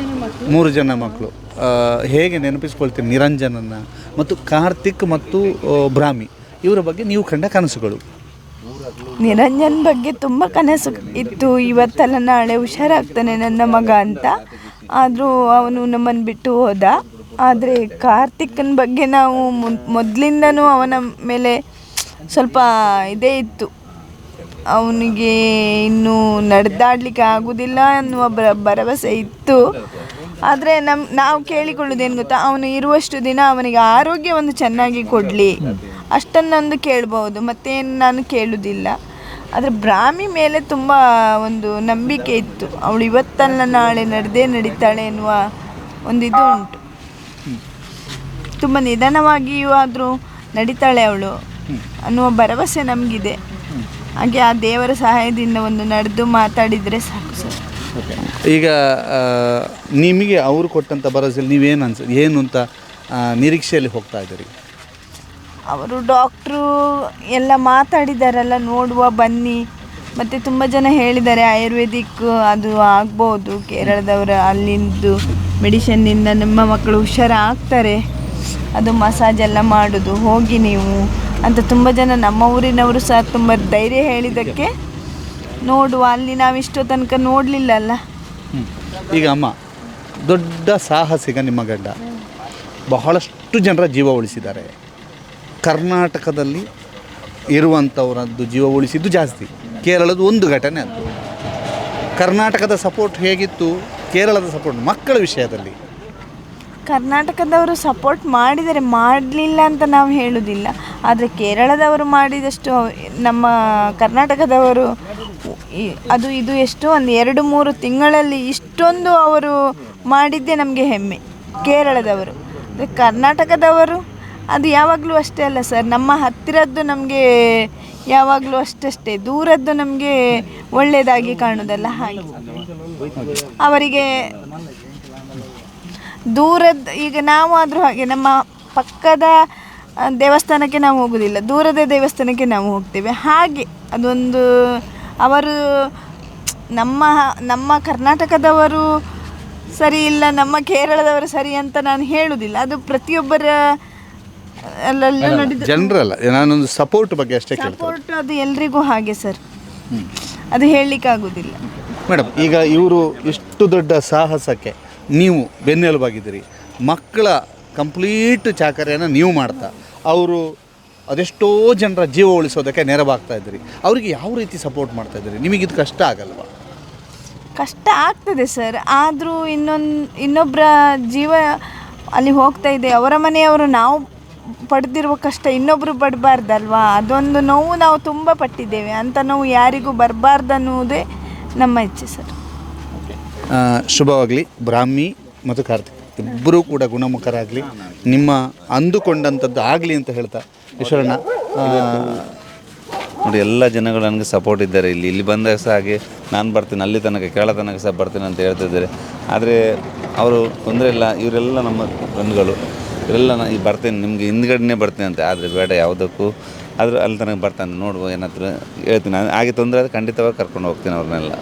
3 ಜನ ಮಕ್ಕಳು, ಹೇಗೆ ನೆನಪಿಸ್ಕೊಳ್ತೀರಿ ನಿರಂಜನನ್ನು ಮತ್ತು ಕಾರ್ತಿಕ್ ಮತ್ತು ಬ್ರಾಹ್ಮಿ ಇವರ ಬಗ್ಗೆ ನೀವು ಕಂಡ ಕನಸುಗಳು? ನಿರಂಜನ್ ಬಗ್ಗೆ ತುಂಬ ಕನಸು ಇತ್ತು. ಇವತ್ತಲ್ಲ ನಾಳೆ ಹುಷಾರಾಗ್ತಾನೆ ನನ್ನ ಮಗ ಅಂತ. ಆದರೂ ಅವನು ನಮ್ಮನ್ನು ಬಿಟ್ಟು ಹೋದ. ಆದರೆ ಕಾರ್ತಿಕ್ನ ಬಗ್ಗೆ ನಾವು ಮೊದಲಿಂದನೂ ಅವನ ಮೇಲೆ ಸ್ವಲ್ಪ ಇದೇ ಇತ್ತು. ಅವನಿಗೆ ಇನ್ನೂ ನಡೆದಾಡಲಿಕ್ಕೆ ಆಗೋದಿಲ್ಲ ಅನ್ನುವ ಭರವಸೆ ಇತ್ತು. ಆದರೆ ನಾವು ಕೇಳಿಕೊಳ್ಳೋದೇನು ಗೊತ್ತಾ, ಅವನು ಇರುವಷ್ಟು ದಿನ ಅವನಿಗೆ ಆರೋಗ್ಯ ಒಂದು ಚೆನ್ನಾಗಿ ಕೊಡಲಿ, ಅಷ್ಟನ್ನೊಂದು ಕೇಳ್ಬೋದು, ಮತ್ತೇನು ನಾನು ಕೇಳೋದಿಲ್ಲ. ಆದರೆ ಬ್ರಾಹ್ಮಿ ಮೇಲೆ ತುಂಬ ಒಂದು ನಂಬಿಕೆ ಇತ್ತು. ಅವಳು ಇವತ್ತಲ್ಲ ನಾಳೆ ನಡೀತಾಳೆ ಎನ್ನುವ ಒಂದು ಇದು ಉಂಟು. ತುಂಬ ನಿಧಾನವಾಗಿಯೂ ಆದರೂ ನಡೀತಾಳೆ ಅವಳು. ಅನ್ನುವ ಭರವಸೆ ನಮಗಿದೆ. ಹಾಗೆ ಆ ದೇವರ ಸಹಾಯದಿಂದ ಒಂದು ನಡೆದು ಮಾತಾಡಿದರೆ ಸಾಕು ಸರ್. ಈಗ ನಿಮಗೆ ಅವರು ಕೊಟ್ಟಂಥ ಭರವಸೆಯಲ್ಲಿ ನೀವೇನು ಏನು ಅಂತ ನಿರೀಕ್ಷೆಯಲ್ಲಿ ಹೋಗ್ತಾ ಇದ್ದೀರಿ? ಅವರು ಡಾಕ್ಟ್ರು ಎಲ್ಲ ಮಾತಾಡಿದಾರಲ್ಲ, ನೋಡುವ ಬನ್ನಿ. ಮತ್ತು ತುಂಬ ಜನ ಹೇಳಿದ್ದಾರೆ ಆಯುರ್ವೇದಿಕ್ ಅದು ಆಗ್ಬೋದು, ಕೇರಳದವರ ಅಲ್ಲಿಂದು ಮೆಡಿಷನ್ನಿಂದ ನಿಮ್ಮ ಮಕ್ಕಳು ಹುಷಾರಾಗ್ತಾರೆ, ಅದು ಮಸಾಜ್ ಎಲ್ಲ ಮಾಡೋದು, ಹೋಗಿ ನೀವು ಅಂತ ತುಂಬ ಜನ ನಮ್ಮ ಊರಿನವರು ಸಹ ತುಂಬ ಧೈರ್ಯ ಹೇಳಿದ್ದಕ್ಕೆ ನೋಡುವ. ಅಲ್ಲಿ ನಾವಿಷ್ಟೋ ತನಕ ನೋಡಲಿಲ್ಲಲ್ಲ. ಈಗ ಅಮ್ಮ, ದೊಡ್ಡ ಸಾಹಸಿಗ ನಿಮ್ಮ ಗಂಡ, ಬಹಳಷ್ಟು ಜನರ ಜೀವ ಉಳಿಸಿದ್ದಾರೆ. ಕರ್ನಾಟಕದಲ್ಲಿ ಇರುವಂಥವರದ್ದು ಜೀವ ಉಳಿಸಿದ್ದು ಜಾಸ್ತಿ, ಕೇರಳದ ಒಂದು ಘಟನೆ ಅದು. ಕರ್ನಾಟಕದ ಸಪೋರ್ಟ್ ಹೇಗಿತ್ತು, ಕೇರಳದ ಸಪೋರ್ಟ್ ಮಕ್ಕಳ ವಿಷಯದಲ್ಲಿ? ಕರ್ನಾಟಕದವರು ಸಪೋರ್ಟ್ ಮಾಡಿದರೆ, ಮಾಡಲಿಲ್ಲ ಅಂತ ನಾವು ಹೇಳೋದಿಲ್ಲ. ಆದರೆ ಕೇರಳದವರು ಮಾಡಿದಷ್ಟು ನಮ್ಮ ಕರ್ನಾಟಕದವರು ಅದು ಇದು ಎಷ್ಟು ಒಂದು 2-3 ತಿಂಗಳಲ್ಲಿ ಇಷ್ಟೊಂದು ಅವರು ಮಾಡಿದ್ದೇ ನಮಗೆ ಹೆಮ್ಮೆ. ಕೇರಳದವರು, ಕರ್ನಾಟಕದವರು ಅದು ಯಾವಾಗಲೂ ಅಷ್ಟೇ ಅಲ್ಲ ಸರ್, ನಮ್ಮ ಹತ್ತಿರದ್ದು ನಮಗೆ ಯಾವಾಗಲೂ ಅಷ್ಟೇ, ದೂರದ್ದು ನಮಗೆ ಒಳ್ಳೆಯದಾಗಿ ಕಾಣೋದಲ್ಲ. ಹಾಗೆ ಅವರಿಗೆ ದೂರದ, ಈಗ ನಾವು ಆದರೂ ಹಾಗೆ ನಮ್ಮ ಪಕ್ಕದ ದೇವಸ್ಥಾನಕ್ಕೆ ನಾವು ಹೋಗೋದಿಲ್ಲ, ದೂರದ ದೇವಸ್ಥಾನಕ್ಕೆ ನಾವು ಹೋಗ್ತೇವೆ. ಹಾಗೆ ಅದೊಂದು ಅವರು ನಮ್ಮ ಕರ್ನಾಟಕದವರು ಸರಿ ಇಲ್ಲ, ನಮ್ಮ ಕೇರಳದವರು ಸರಿ ಅಂತ ನಾನು ಹೇಳುವುದಿಲ್ಲ. ಅದು ಪ್ರತಿಯೊಬ್ಬರ ಜನರಲ್ಲ, ನಾನೊಂದು ಸಪೋರ್ಟ್ ಬಗ್ಗೆ ಅಷ್ಟೇ ಕೇಳ್ತೀನಿ. ಸಪೋರ್ಟ್ ಅದು ಎಲ್ರಿಗೂ ಹಾಗೆ ಸರ್, ಅದು ಹೇಳಲಿಕ್ಕಾಗೋದಿಲ್ಲ. ಮೇಡಮ್, ಈಗ ಇವರು ಇಷ್ಟು ದೊಡ್ಡ ಸಾಹಸಕ್ಕೆ ನೀವು ಬೆನ್ನೆಲುಬಾಗಿದ್ದೀರಿ. ಮಕ್ಕಳ ಕಂಪ್ಲೀಟ್ ಚಾಕರಿಯನ್ನು ನೀವು ಮಾಡ್ತಾ ಅವರು ಅದೆಷ್ಟೋ ಜನರ ಜೀವ ಉಳಿಸೋದಕ್ಕೆ ನೆರವಾಗ್ತಾ ಇದ್ದೀರಿ. ಅವರಿಗೆ ಯಾವ ರೀತಿ ಸಪೋರ್ಟ್ ಮಾಡ್ತಾ ಇದ್ದೀರಿ? ನಿಮಗಿದು ಕಷ್ಟ ಆಗಲ್ವಾ? ಕಷ್ಟ ಆಗ್ತದೆ ಸರ್, ಆದರೂ ಇನ್ನೊಬ್ಬರ ಜೀವ ಅಲ್ಲಿ ಹೋಗ್ತಾ ಇದೆ. ಅವರ ಮನೆಯವರು ನಾವು ಪಡೆದಿರುವ ಕಷ್ಟ ಇನ್ನೊಬ್ಬರು ಪಡಬಾರ್ದಲ್ವಾ? ಅದೊಂದು ನೋವು ನಾವು ತುಂಬ ಪಟ್ಟಿದ್ದೇವೆ. ಅಂಥ ನೋವು ಯಾರಿಗೂ ಬರಬಾರ್ದನ್ನುವುದೇ ನಮ್ಮ ಇಚ್ಛೆ ಸರ್. ಶುಭವಾಗಲಿ. ಬ್ರಾಹ್ಮಿ ಮತ್ತು ಕಾರ್ತಿಕ್ ಇಬ್ಬರೂ ಕೂಡ ಗುಣಮುಖರಾಗಲಿ, ನಿಮ್ಮ ಅಂದುಕೊಂಡಂಥದ್ದು ಆಗಲಿ ಅಂತ ಹೇಳ್ತಾ ಈಶ್ವರಣ್ಣ, ನೋಡಿ ಎಲ್ಲ ಜನಗಳು ನನಗೆ ಸಪೋರ್ಟ್ ಇದ್ದಾರೆ. ಇಲ್ಲಿ ಬಂದಾಗ ಸಹ ಹಾಗೆ ನಾನು ಬರ್ತೀನಿ, ಅಲ್ಲಿ ತನಕ ಕೇರಳ ತನಕ ಸಹ ಬರ್ತೀನಿ ಅಂತ ಹೇಳ್ತಿದ್ದಾರೆ. ಆದರೆ ಅವರು ತೊಂದರೆ ಇಲ್ಲ, ಇವರೆಲ್ಲ ನಮ್ಮ ಫ್ರೆಂಡ್ಗಳು, ಇವರೆಲ್ಲ ಈಗ ಬರ್ತೀನಿ, ನಿಮಗೆ ಹಿಂದ್ಗಡೆನೇ ಬರ್ತೀನಿ ಅಂತ. ಆದರೆ ಬೇಡ ಯಾವುದಕ್ಕೂ, ಆದರೂ ಅಲ್ಲಿ ತನಕ ಬರ್ತಾನೆ, ನೋಡುವ ಏನಾದರೂ ಹೇಳ್ತೀನಿ. ನಾನು ಹಾಗೆ ತೊಂದರೆ ಆದರೆ ಖಂಡಿತವಾಗಿ ಕರ್ಕೊಂಡು ಹೋಗ್ತೀನಿ ಅವ್ರನ್ನೆಲ್ಲ.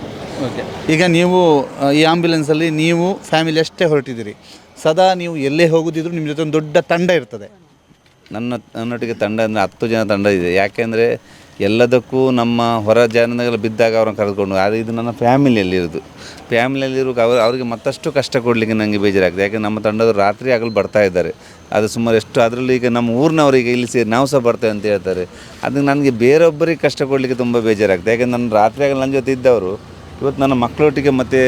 ಓಕೆ. ಈಗ ನೀವು ಈ ಆ್ಯಂಬುಲೆನ್ಸಲ್ಲಿ ನೀವು ಫ್ಯಾಮಿಲಿ ಅಷ್ಟೇ ಹೊರಟಿದ್ದೀರಿ. ಸದಾ ನೀವು ಎಲ್ಲೇ ಹೋಗೋದಿದ್ರು ನಿಮ್ಮ ಜೊತೆ ಒಂದು ದೊಡ್ಡ ತಂಡ ಇರ್ತದೆ. ನನ್ನೊಟ್ಟಿಗೆ ತಂಡ ಅಂದರೆ 10 ಜನ ತಂಡ ಇದೆ. ಯಾಕೆಂದರೆ ಎಲ್ಲದಕ್ಕೂ ನಮ್ಮ ಹೊರ ಜನಗಳ ಬಿದ್ದಾಗ ಅವ್ರನ್ನ ಕರೆದುಕೊಂಡು, ಆದರೆ ಇದು ನನ್ನ ಫ್ಯಾಮಿಲಿಯಲ್ಲಿರೋದು. ಅವ್ರಿಗೆ ಮತ್ತಷ್ಟು ಕಷ್ಟ ಕೊಡಲಿಕ್ಕೆ ನನಗೆ ಬೇಜಾರಾಗ್ತದೆ. ಯಾಕೆಂದರೆ ನಮ್ಮ ತಂಡದವರು ರಾತ್ರಿ ಆಗಲು ಬರ್ತಾ ಇದ್ದಾರೆ. ಅದು ಸುಮಾರು ಎಷ್ಟು, ಅದರಲ್ಲಿ ಈಗ ನಮ್ಮ ಊರಿನವರಿಗೆ ಇಲ್ಲಿ ಸೇರಿ ನಾವು ಸಹ ಬರ್ತೇವೆ ಅಂತ ಹೇಳ್ತಾರೆ. ಅದಕ್ಕೆ ನನಗೆ ಬೇರೊಬ್ಬರಿಗೆ ಕಷ್ಟ ಕೊಡಲಿಕ್ಕೆ ತುಂಬ ಬೇಜಾರಾಗ್ತದೆ. ಯಾಕೆಂದರೆ ನನ್ನ ರಾತ್ರಿ ಆಗಲು ನನ್ನ ಜೊತೆ ಇದ್ದವರು ಇವತ್ತು ನನ್ನ ಮಕ್ಕಳೊಟ್ಟಿಗೆ ಮತ್ತು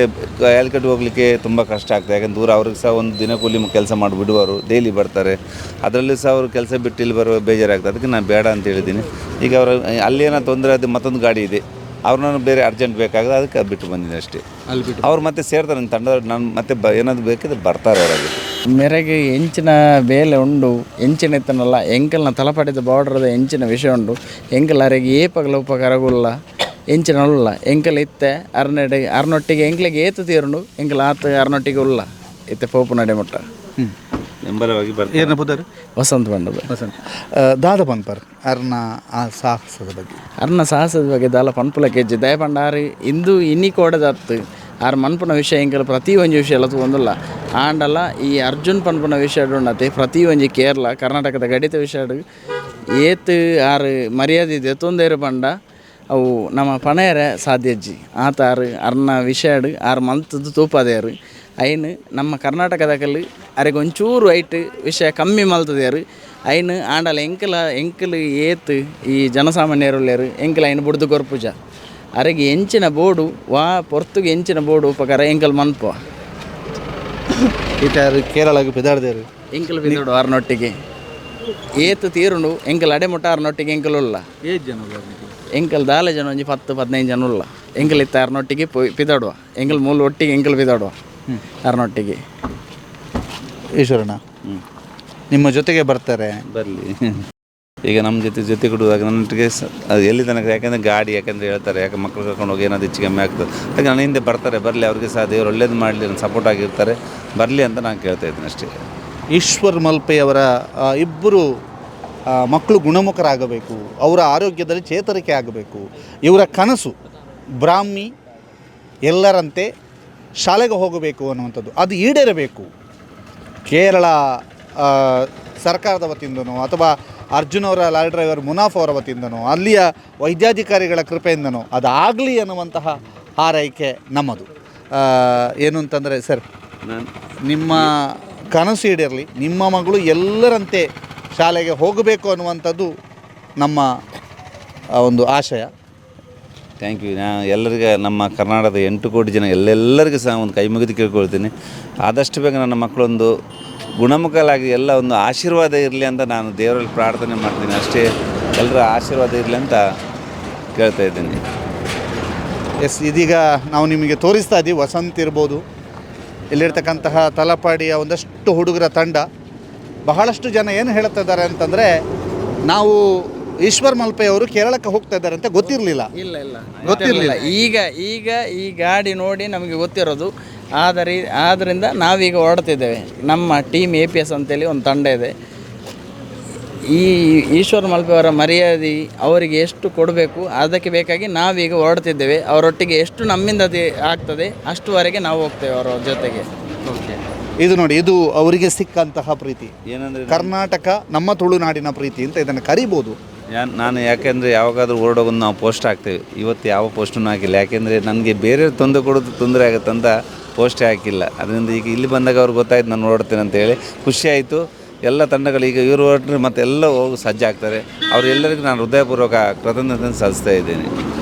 ಯಾಲ್ಕಟ್ಟು ಹೋಗಲಿಕ್ಕೆ ತುಂಬ ಕಷ್ಟ ಆಗ್ತದೆ. ಯಾಕೆಂದ್ರೆ ದೂರ ಅವ್ರಿಗೆ ಸಹ ಒಂದು ದಿನ ಕೂಲಿ ಕೆಲಸ ಮಾಡಿ ಬಿಡುವರು, ಡೈಲಿ ಬರ್ತಾರೆ. ಅದರಲ್ಲಿ ಸಹ ಅವರು ಕೆಲಸ ಬಿಟ್ಟು ಇಲ್ಲಿ ಬರುವ ಬೇಜಾರಾಗ್ತದೆ. ಅದಕ್ಕೆ ನಾನು ಬೇಡ ಅಂತ ಹೇಳಿದ್ದೀನಿ. ಈಗ ಅವರು ಅಲ್ಲಿ ಏನೋ ತೊಂದರೆ ಅದು ಮತ್ತೊಂದು ಗಾಡಿ ಇದೆ, ಅವ್ರನ್ನ ಬೇರೆ ಅರ್ಜೆಂಟ್ ಬೇಕಾಗಿದೆ, ಅದಕ್ಕೆ ಬಿಟ್ಟು ಬಂದಿದ್ದೀನಿ ಅಷ್ಟೇ. ಅಲ್ಲಿ ಬಿಟ್ಟು ಅವ್ರು ಮತ್ತೆ ಸೇರ್ತಾರೆ ನನ್ನ ತಂಡದವ್ರು. ನಾನು ಮತ್ತೆ ಏನಾದರೂ ಬೇಕಿದ್ರೆ ಬರ್ತಾರೆ ಅವರಾಗಿ. ಮೇರೆಗೆ ಎಂಚಿನ ಬೇಲೆ ಉಂಡು, ಎಂಚಿನ ಎತ್ತನಲ್ಲ ಎಂಕಲ್ನ ತಲಪಡಿದ ಬಾರ್ಡ್ರದ ಎಂಚಿನ ವಿಷಯ ಉಂಡು. ಎಂಕಲ್ ಅರೆಗೆ ಏಪಗಲ ಉಪಕಾರಗುಲ್ಲ ಎಂಚಿನ ಉಲ್ಲ ಎಂಕಲ್ ಇತ್ತೆ ಅರ್ನೊಟ್ಟಿಗೆ ಎಂಕ್ಲಿಗೆ ಏತು ತೀರುಂಡು ಎಂಕಲ್ ಆತ ಅರ್ನೊಟ್ಟಿಗೆ ಉಲ್ಲ ಇತ್ತೆ ಪೋಪು ನಡೆ ಮುಟ್ಟ ಎಂಬಲವಾಗಿ ಬರ್ತಾರೆ. ಏನು ಬುದ್ಧರು ವಸಂತ ಬಂಡದ ದಾದ ಪನ್ಪರ್ ಅರ್ನ ಆ ಸಾಹಸದ ಬಗ್ಗೆ ದಾಲ ಪನ್ಪುಲ ಕೆಜ್ಜಿ ದಯ ಪಂಡಾರು ಇಂದು ಇನ್ನಿ ಕೋಡದತ್ತು ಆರು ಮನ್ಪುನ ವಿಷಯ ಎಂಕಲ್ ಪ್ರತಿ ಒಂಜಿ ವಿಷಯ ಎಲ್ಲ ಒಂದಲ್ಲ ಆಂಡಲ್ಲ. ಈ ಅರ್ಜುನ್ ಪನ್ಪುನ ವಿಷಯ ಉಂಡತೆ ಪ್ರತಿ ಒಂಜಿ ಕೇರಳ ಕರ್ನಾಟಕದ ಗಡಿತ ವಿಷಯ ಏತು ಆರು ಮರ್ಯಾದೆ ಎತ್ತೊಂದೇರು ಪಂಡ ಅವು ನಮ್ಮ ಪಣೆಯರ ಸಾಧ್ಯಜ್ಜಿ ಆತಾರು ಅರ್ನ ವಿಷಯಡು ಆರು ಮಂತದ್ದು ತೂಪದೇರು ಐನು ನಮ್ಮ ಕರ್ನಾಟಕದಾಗಲ್ಲಿ ಅರೆಗೆ ಒಂಚೂರು ಐಟ್ ವಿಷಯ ಕಮ್ಮಿ ಮಲ್ತದೇರು ಐನು ಆಂಡಲ ಎಂಕಲ್ ಏತು ಈ ಜನಸಾಮಾನ್ಯರುಳ್ಳೇರು ಎಂಕಲ್ ಐನು ಬುಡ್ದು ಗೊರ್ಪುಜ ಅರೆಗೆ ಎಂಚಿನ ಬೋಡು ವಾ ಪೊರ್ತುಗೆ ಎಂಚಿನ ಬೋಡು ಉಪಕಾರ ಎಂಕಲ್ ಮನ್ಪ ಈಟಾರು ಕೇರಳಗೆ ಬಿದಾಡ್ದೇರು ಎಂಕಲ್ ಬಿದಾಡು ಆರ್ನೊಟ್ಟಿಗೆ ಏತು ತೀರುಂಡು ಎಂಕಲ್ ಅಡೆಮುಟ್ಟ ಆರ್ನೊಟ್ಟಿಗೆ ಎಂಕಲ್ ಉಲ್ಲ ಎಂಕಲ್ ದಾಲೆ ಜನ ಒಂಜಿ 10-15 ಜನ ಉಲ್ಲ ಎಂಕಲ್ ಇತ್ತ ಆರ್ನೊಟ್ಟಿಗೆ ಪಿದಾಡುವ ಎಂಕಲ್ ಮೂಲ ಒಟ್ಟಿಗೆ ಎಂಕಲ್ ಪಿದಾಡುವ ಆರ್ನೊಟ್ಟಿಗೆ. ಈಶ್ವರಣ್ಣ ನಿಮ್ಮ ಜೊತೆಗೆ ಬರ್ತಾರೆ, ಬರಲಿ. ಈಗ ನಮ್ಮ ಜೊತೆ ಕೊಡುವಾಗ ನನ್ನೊಟ್ಟಿಗೆ ಅದು ಎಲ್ಲಿ ತನಕ ಯಾಕೆಂದರೆ ಗಾಡಿ ಯಾಕೆಂದರೆ ಹೇಳ್ತಾರೆ ಯಾಕೆ ಮಕ್ಕಳು ಕರ್ಕೊಂಡು ಹೋಗಿ ಏನಾದ್ರು ಹೆಚ್ಚು ಕಮ್ಮಿ ಆಗ್ತದೆ ಹಾಗೆ ನನ್ನ ಹಿಂದೆ ಬರ್ತಾರೆ, ಬರಲಿ, ಅವ್ರಿಗೆ ಸಹ ದೇವರು ಒಳ್ಳೇದು ಮಾಡಲಿ, ನನ್ನ ಸಪೋರ್ಟ್ ಆಗಿರ್ತಾರೆ, ಬರಲಿ ಅಂತ ನಾನು ಕೇಳ್ತಾ ಇದ್ದೀನಿ ಅಷ್ಟೇ. ಈಶ್ವರ್ ಮಲ್ಪೆಯವರ ಇಬ್ಬರು ಮಕ್ಕಳು ಗುಣಮುಖರಾಗಬೇಕು, ಅವರ ಆರೋಗ್ಯದಲ್ಲಿ ಚೇತರಿಕೆ ಆಗಬೇಕು, ಇವರ ಕನಸು ಬ್ರಾಹ್ಮಿ ಎಲ್ಲರಂತೆ ಶಾಲೆಗೆ ಹೋಗಬೇಕು ಅನ್ನುವಂಥದ್ದು ಅದು ಈಡೇರಬೇಕು. ಕೇರಳ ಸರ್ಕಾರದ ವತಿಯಿಂದನೋ ಅಥವಾ ಅರ್ಜುನ್ ಅವರ ಲಾರಿ ಡ್ರೈವರ್ ಮುನಾಫ್ ಅವರ ವತಿಯಿಂದನೋ ಅಲ್ಲಿಯ ವೈದ್ಯಾಧಿಕಾರಿಗಳ ಕೃಪೆಯಿಂದನೋ ಅದಾಗಲಿ ಅನ್ನುವಂತಹ ಹಾರೈಕೆ ನಮ್ಮದು. ಏನು ಅಂತಂದರೆ ಸರ್, ನಿಮ್ಮ ಕನಸು ಈಡೇರಲಿ, ನಿಮ್ಮ ಮಗಳು ಎಲ್ಲರಂತೆ ಶಾಲೆಗೆ ಹೋಗಬೇಕು ಅನ್ನುವಂಥದ್ದು ನಮ್ಮ ಒಂದು ಆಶಯ. Thank you. ನಾನು ಎಲ್ಲರಿಗೆ ನಮ್ಮ ಕರ್ನಾಟಕದ 8 ಕೋಟಿ ಜನ ಎಲ್ಲರಿಗೂ ಸಹ ಒಂದು ಕೈ ಮುಗಿದು ಕೇಳ್ಕೊಳ್ತೀನಿ. ಆದಷ್ಟು ಬೇಗ ನನ್ನ ಮಕ್ಕಳೊಂದು ಗುಣಮುಖಲಾಗಿ ಎಲ್ಲ ಒಂದು ಆಶೀರ್ವಾದ ಇರಲಿ ಅಂತ ನಾನು ದೇವರಲ್ಲಿ ಪ್ರಾರ್ಥನೆ ಮಾಡ್ತೀನಿ ಅಷ್ಟೇ. ಎಲ್ಲರ ಆಶೀರ್ವಾದ ಇರಲಿ ಅಂತ ಕೇಳ್ತಾ ಇದ್ದೀನಿ. ಎಸ್, ಇದೀಗ ನಾವು ನಿಮಗೆ ತೋರಿಸ್ತಾ ಇದ್ದೀವಿ ವಸಂತ್ ಇರ್ಬೋದು, ಇಲ್ಲಿರ್ತಕ್ಕಂತಹ ತಲಪಾಡಿಯ ಒಂದಷ್ಟು ಹುಡುಗರ ತಂಡ. ಬಹಳಷ್ಟು ಜನ ಏನು ಹೇಳ್ತಾ ಇದ್ದಾರೆ ಅಂತಂದರೆ, ನಾವು ಈಶ್ವರ್ ಮಲ್ಪೆ ಅವರು ಕೇರಳಕ್ಕೆ ಹೋಗ್ತಾ ಇದ್ದಾರೆ ಅಂತ ಗೊತ್ತಿರಲಿಲ್ಲ. ಗೊತ್ತಿರಲಿಲ್ಲ. ಈಗ ಈ ಗಾಡಿ ನೋಡಿ ನಮಗೆ ಗೊತ್ತಿರೋದು. ಆದ್ದರಿಂದ ನಾವೀಗ ಹೊರಡ್ತಿದ್ದೇವೆ. ನಮ್ಮ ಟೀಮ್ APS ಅಂತೇಳಿ ಒಂದು ತಂಡ ಇದೆ. ಈ ಈಶ್ವರ್ ಮಲ್ಪೆ ಅವರ ಮರ್ಯಾದೆ ಅವರಿಗೆ ಎಷ್ಟು ಕೊಡಬೇಕು ಅದಕ್ಕೆ ಬೇಕಾಗಿ ನಾವೀಗ ಹೊರಡ್ತಿದ್ದೇವೆ. ಅವರೊಟ್ಟಿಗೆ ಎಷ್ಟು ನಮ್ಮಿಂದ ಆಗ್ತದೆ ಅಷ್ಟುವರೆಗೆ ನಾವು ಹೋಗ್ತೇವೆ ಅವರ ಜೊತೆಗೆ. ಇದು ನೋಡಿ, ಇದು ಅವರಿಗೆ ಸಿಕ್ಕಂತಹ ಪ್ರೀತಿ. ಏನಂದರೆ ಕರ್ನಾಟಕ ನಮ್ಮ ತುಳುನಾಡಿನ ಪ್ರೀತಿ ಅಂತ ಇದನ್ನು ಕರಿಬೋದು. ನಾನು ಯಾಕೆಂದರೆ ಯಾವಾಗಾದರೂ ಹೊರಡೋಗೊಂದು ನಾವು ಪೋಸ್ಟ್ ಹಾಕ್ತೇವೆ. ಇವತ್ತು ಯಾವ ಪೋಸ್ಟನ್ನು ಹಾಕಿಲ್ಲ, ಯಾಕೆಂದರೆ ನನಗೆ ಬೇರೆ ತೊಂದರೆ ಆಗುತ್ತೆ ಅಂತ ಪೋಸ್ಟೇ ಹಾಕಿಲ್ಲ. ಅದರಿಂದ ಈಗ ಇಲ್ಲಿ ಬಂದಾಗ ಅವ್ರಿಗೆ ಗೊತ್ತಾಯ್ತು ನಾನು ಹೊರಡ್ತೇನೆ ಅಂತೇಳಿ ಖುಷಿ ಆಯಿತು. ಎಲ್ಲ ತಂಡಗಳು ಈಗ ಇವರು ಹೊರಟ್ರೆ ಮತ್ತೆ ಎಲ್ಲ ಹೋಗಿ ಸಜ್ಜಾಗ್ತಾರೆ. ಅವರೆಲ್ಲರಿಗೂ ನಾನು ಹೃದಯಪೂರ್ವಕ ಕೃತಜ್ಞತೆ ಸಲ್ಲಿಸ್ತಾ ಇದ್ದೀನಿ.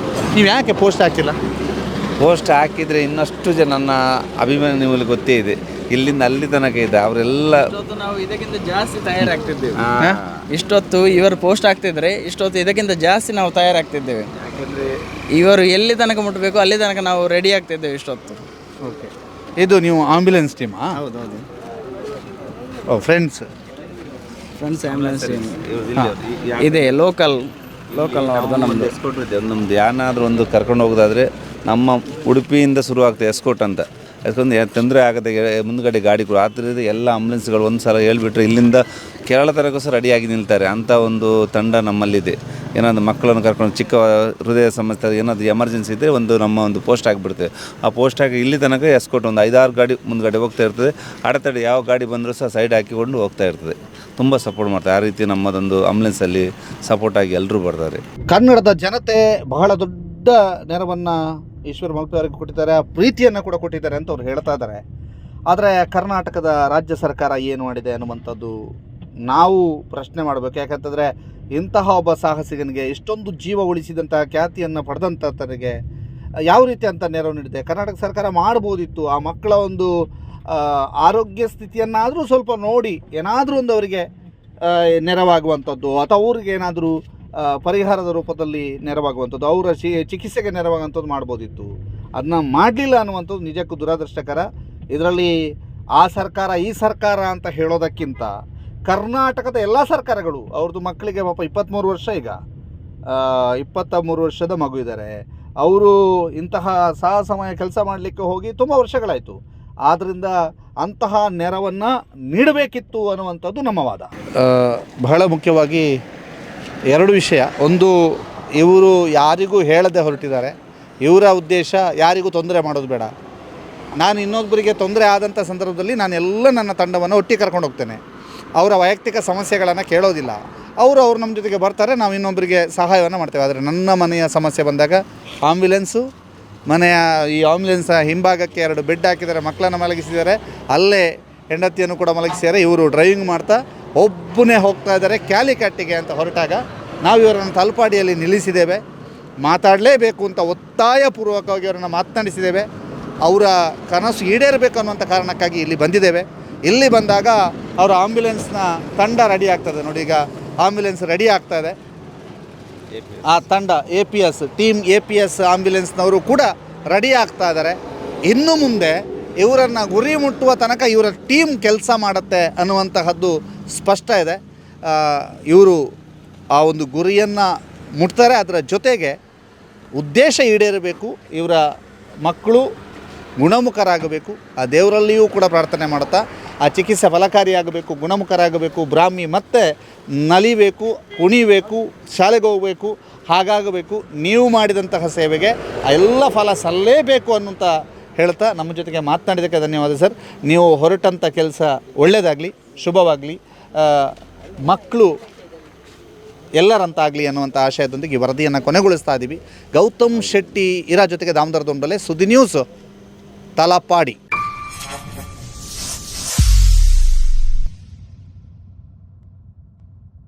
ನೀವು ಯಾಕೆ ಪೋಸ್ಟ್ ಹಾಕಿಲ್ಲ? ಪೋಸ್ಟ್ ಹಾಕಿದರೆ ಇನ್ನಷ್ಟು ಜನ ನನ್ನ ಅಭಿಮಾನಿ ನಿಮಗೆ ಗೊತ್ತೇ ಇದೆ, ಇಲ್ಲಿಂದ ಅಲ್ಲಿ ತನಕ ಇದೆ. ಅವರೆಲ್ಲ ನಾವು ಇದಕ್ಕಿಂತ ಜಾಸ್ತಿ ತಯಾರಾಗ್ತಿದ್ದೇವೆ. ಇಷ್ಟೊತ್ತು ಇವರು ಪೋಸ್ಟ್ ಹಾಕ್ತಿದ್ರೆ ಇಷ್ಟೊತ್ತು ಇದಕ್ಕಿಂತ ಜಾಸ್ತಿ ನಾವು ತಯಾರಾಗ್ತಿದ್ದೇವೆ. ಯಾಕೆಂದರೆ ಇವರು ಎಲ್ಲಿ ತನಕ ಮುಟ್ಟಬೇಕು ಅಲ್ಲಿ ತನಕ ನಾವು ರೆಡಿ ಆಗ್ತಿದ್ದೇವೆ ಇಷ್ಟೊತ್ತು. ಓಕೆ, ಇದು ನೀವು ಆಂಬ್ಯುಲೆನ್ಸ್ ಟೀಮಾ? ಹೌದೌದು. ಓ, ಫ್ರೆಂಡ್ಸ್ ಆ್ಯಂಬುಲೆನ್ಸ್ ಟೀಮ್ ಇದೆ. ಲೋಕಲ್ ಅವ್ರದ್ದು ನಮ್ಮದು ಎಸ್ಕೋಟ್ ಇದೆ. ನಮ್ಮದು ಯಾರಾದರೂ ಒಂದು ಕರ್ಕೊಂಡು ಹೋಗೋದಾದರೆ ನಮ್ಮ ಉಡುಪಿಯಿಂದ ಶುರುವಾಗ್ತದೆ ಎಸ್ಕೋಟ್ ಅಂತ. ಯಾಕಂದ್ರೆ ತೊಂದರೆ ಆಗದೆ ಮುಂದ್ಗಡೆ ಗಾಡಿ ಕೂಡ ಆದ್ದರಿಂದ ಎಲ್ಲ ಆಂಬುಲೆನ್ಸ್ಗಳು ಒಂದು ಸಲ ಹೇಳ್ಬಿಟ್ರೆ ಇಲ್ಲಿಂದ ಕೇರಳ ತನಕ ಸಹ ರೆಡಿಯಾಗಿ ನಿಲ್ತಾರೆ. ಅಂಥ ಒಂದು ತಂಡ ನಮ್ಮಲ್ಲಿದೆ. ಏನಾದರೂ ಮಕ್ಕಳನ್ನು ಕರ್ಕೊಂಡು ಚಿಕ್ಕ ಹೃದಯ ಸಮಸ್ಯೆ ಏನಾದರೂ ಎಮರ್ಜೆನ್ಸಿ ಇದ್ದರೆ ನಮ್ಮ ಒಂದು ಪೋಸ್ಟ್ ಆಗಿಬಿಡ್ತೇವೆ. ಆ ಪೋಸ್ಟ್ ಆಗಿ ಇಲ್ಲಿ ತನಕ ಎಸ್ಕೋಟ್ ಒಂದು 5-6 ಗಾಡಿ ಮುಂದ್ಗಡೆ ಹೋಗ್ತಾ ಇರ್ತದೆ. ಅಡೆತಡೆ ಯಾವ ಗಾಡಿ ಬಂದರೂ ಸಹ ಸೈಡ್ ಹಾಕಿಕೊಂಡು ಹೋಗ್ತಾ ಇರ್ತದೆ. ತುಂಬ ಸಪೋರ್ಟ್ ಮಾಡ್ತಾರೆ. ಆ ರೀತಿ ನಮ್ಮದೊಂದು ಆಂಬುಲೆನ್ಸಲ್ಲಿ ಸಪೋರ್ಟ್ ಆಗಿ ಎಲ್ಲರೂ ಬರ್ತಾರೆ. ಕನ್ನಡದ ಜನತೆ ಬಹಳ ದೊಡ್ಡ ನೆರವನ್ನು ಈಶ್ವರ್ ಮಲ್ಪೆ ಅವರಿಗೆ ಕೊಟ್ಟಿದ್ದಾರೆ, ಆ ಪ್ರೀತಿಯನ್ನು ಕೂಡ ಕೊಟ್ಟಿದ್ದಾರೆ ಅಂತ ಅವ್ರು ಹೇಳ್ತಾ ಇದ್ದಾರೆ. ಆದರೆ ಕರ್ನಾಟಕದ ರಾಜ್ಯ ಸರ್ಕಾರ ಏನು ಮಾಡಿದೆ ಅನ್ನುವಂಥದ್ದು ನಾವು ಪ್ರಶ್ನೆ ಮಾಡಬೇಕು. ಯಾಕಂತಂದರೆ ಇಂತಹ ಒಬ್ಬ ಸಾಹಸಿಗನಿಗೆ ಇಷ್ಟೊಂದು ಜೀವ ಉಳಿಸಿದಂತಹ ಖ್ಯಾತಿಯನ್ನು ಪಡೆದಂಥವರಿಗೆ ಯಾವ ರೀತಿ ಅಂತ ನೆರವು ನೀಡಿದೆ ಕರ್ನಾಟಕ ಸರ್ಕಾರ ಮಾಡ್ಬೋದಿತ್ತು. ಆ ಮಕ್ಕಳ ಒಂದು ಆರೋಗ್ಯ ಸ್ಥಿತಿಯನ್ನಾದರೂ ಸ್ವಲ್ಪ ನೋಡಿ ಏನಾದರೂ ಒಂದು ಅವರಿಗೆ ನೆರವಾಗುವಂಥದ್ದು ಅಥವಾ ಅವ್ರಿಗೆ ಏನಾದರೂ ಪರಿಹಾರದ ರೂಪದಲ್ಲಿ ನೆರವಾಗುವಂಥದ್ದು, ಅವರ ಚಿಕಿತ್ಸೆಗೆ ನೆರವಾಗುವಂಥದ್ದು ಮಾಡ್ಬೋದಿತ್ತು. ಅದನ್ನ ಮಾಡಲಿಲ್ಲ ಅನ್ನುವಂಥದ್ದು ನಿಜಕ್ಕೂ ದುರದೃಷ್ಟಕರ. ಇದರಲ್ಲಿ ಆ ಸರ್ಕಾರ ಈ ಸರ್ಕಾರ ಅಂತ ಹೇಳೋದಕ್ಕಿಂತ ಕರ್ನಾಟಕದ ಎಲ್ಲ ಸರ್ಕಾರಗಳು ಅವ್ರದ್ದು ಮಕ್ಕಳಿಗೆ ಪಾಪ 23 ವರ್ಷ, ಈಗ 23 ವರ್ಷದ ಮಗು ಇದ್ದಾರೆ. ಅವರು ಇಂತಹ ಸಾಹಸಮಯ ಕೆಲಸ ಮಾಡಲಿಕ್ಕೆ ಹೋಗಿ ತುಂಬ ವರ್ಷಗಳಾಯಿತು. ಆದ್ದರಿಂದ ಅಂತಹ ನೆರವನ್ನು ನೀಡಬೇಕಿತ್ತು ಅನ್ನುವಂಥದ್ದು ನಮ್ಮ ವಾದ. ಬಹಳ ಮುಖ್ಯವಾಗಿ 2 ವಿಷಯ. ಒಂದು, ಇವರು ಯಾರಿಗೂ ಹೇಳದೆ ಹೊರಟಿದ್ದಾರೆ. ಇವರ ಉದ್ದೇಶ ಯಾರಿಗೂ ತೊಂದರೆ ಮಾಡೋದು ಬೇಡ. ನಾನು ಇನ್ನೊಬ್ಬರಿಗೆ ತೊಂದರೆ ಆದಂಥ ಸಂದರ್ಭದಲ್ಲಿ ನಾನೆಲ್ಲ ನನ್ನ ತಂಡವನ್ನು ಒಟ್ಟಿಗೆ ಕರ್ಕೊಂಡು ಹೋಗ್ತೇನೆ. ಅವರ ವೈಯಕ್ತಿಕ ಸಮಸ್ಯೆಗಳನ್ನು ಕೇಳೋದಿಲ್ಲ. ಅವರು ನಮ್ಮ ಜೊತೆಗೆ ಬರ್ತಾರೆ, ನಾವು ಇನ್ನೊಬ್ಬರಿಗೆ ಸಹಾಯವನ್ನು ಮಾಡ್ತೇವೆ. ಆದರೆ ನನ್ನ ಮನೆಯ ಸಮಸ್ಯೆ ಬಂದಾಗ ಆಂಬ್ಯುಲೆನ್ಸು ಮನೆಯ ಈ ಆಂಬ್ಯುಲೆನ್ಸ್ ಹಿಂಭಾಗಕ್ಕೆ 2 ಬೆಡ್ ಹಾಕಿದ್ದಾರೆ, ಮಕ್ಕಳನ್ನು ಮಲಗಿಸಿದ್ದಾರೆ, ಅಲ್ಲೇ ಹೆಂಡತಿಯನ್ನು ಕೂಡ ಮಲಗಿಸಿದ್ದಾರೆ. ಇವರು ಡ್ರೈವಿಂಗ್ ಮಾಡ್ತಾ ಒಬ್ಬನೇ ಹೋಗ್ತಾ ಇದ್ದಾರೆ ಕ್ಯಾಲಿಕಟ್ಟಿಗೆ ಅಂತ ಹೊರಟಾಗ ನಾವು ಇವರನ್ನು ತಲಪಾಡಿಯಲ್ಲಿ ನಿಲ್ಲಿಸಿದ್ದೇವೆ. ಮಾತಾಡಲೇಬೇಕು ಅಂತ ಒತ್ತಾಯಪೂರ್ವಕವಾಗಿ ಅವರನ್ನು ಮಾತನಾಡಿಸಿದ್ದೇವೆ. ಅವರ ಕನಸು ಈಡೇರಬೇಕು ಅನ್ನುವಂಥ ಕಾರಣಕ್ಕಾಗಿ ಇಲ್ಲಿ ಬಂದಿದ್ದೇವೆ. ಇಲ್ಲಿ ಬಂದಾಗ ಅವರ ಆಂಬ್ಯುಲೆನ್ಸ್ನ ತಂಡ ರೆಡಿ ಆಗ್ತದೆ ನೋಡಿ. ಈಗ ಆಂಬ್ಯುಲೆನ್ಸ್ ರೆಡಿ ಆಗ್ತಾ ಇದೆ. ಆ ತಂಡ APS ಟೀಮ್ APS ಆಂಬ್ಯುಲೆನ್ಸ್ನವರು ಕೂಡ ರೆಡಿ ಆಗ್ತಾ ಇದ್ದಾರೆ. ಇನ್ನು ಮುಂದೆ ಇವರನ್ನು ಗುರಿ ಮುಟ್ಟುವ ತನಕ ಇವರ ಟೀಮ್ ಕೆಲಸ ಮಾಡುತ್ತೆ ಅನ್ನುವಂತಹದ್ದು ಸ್ಪಷ್ಟ ಇದೆ. ಇವರು ಆ ಒಂದು ಗುರಿಯನ್ನು ಮುಟ್ತಾರೆ. ಅದರ ಜೊತೆಗೆ ಉದ್ದೇಶ ಈಡೇರಬೇಕು, ಇವರ ಮಕ್ಕಳು ಗುಣಮುಖರಾಗಬೇಕು. ಆ ದೇವರಲ್ಲಿಯೂ ಕೂಡ ಪ್ರಾರ್ಥನೆ ಮಾಡುತ್ತಾ ಆ ಚಿಕಿತ್ಸೆ ಫಲಕಾರಿಯಾಗಬೇಕು, ಗುಣಮುಖರಾಗಬೇಕು, ಬ್ರಾಹ್ಮಿ ಮತ್ತೆ ನಲಿಬೇಕು, ಕುಣಿಬೇಕು, ಶಾಲೆಗೆ ಹೋಗಬೇಕು, ಹಾಗಾಗಬೇಕು. ನೀವು ಮಾಡಿದಂತಹ ಸೇವೆಗೆ ಆ ಎಲ್ಲ ಫಲ ಸಲ್ಲೇಬೇಕು ಅನ್ನುವಂಥ ಹೇಳ್ತಾ ನಮ್ಮ ಜೊತೆಗೆ ಮಾತನಾಡಿದ್ದಕ್ಕೆ ಧನ್ಯವಾದ ಸರ್. ನೀವು ಹೊರಟಂಥ ಕೆಲಸ ಒಳ್ಳೆಯದಾಗಲಿ, ಶುಭವಾಗಲಿ, ಮಕ್ಕಳು ಎಲ್ಲರಂತಾಗಲಿ ಅನ್ನುವಂಥ ಆಶಯದೊಂದಿಗೆ ಈ ವರದಿಯನ್ನು ಕೊನೆಗೊಳಿಸ್ತಾ ಇದ್ದೀವಿ. ಗೌತಮ್ ಶೆಟ್ಟಿ ಇರಾ ಜೊತೆಗೆ ದಾಮೋದರ ದೊಂಡಲೆ, ಸುದ್ದಿ ನ್ಯೂಸ್, ತಲಪಾಡಿ.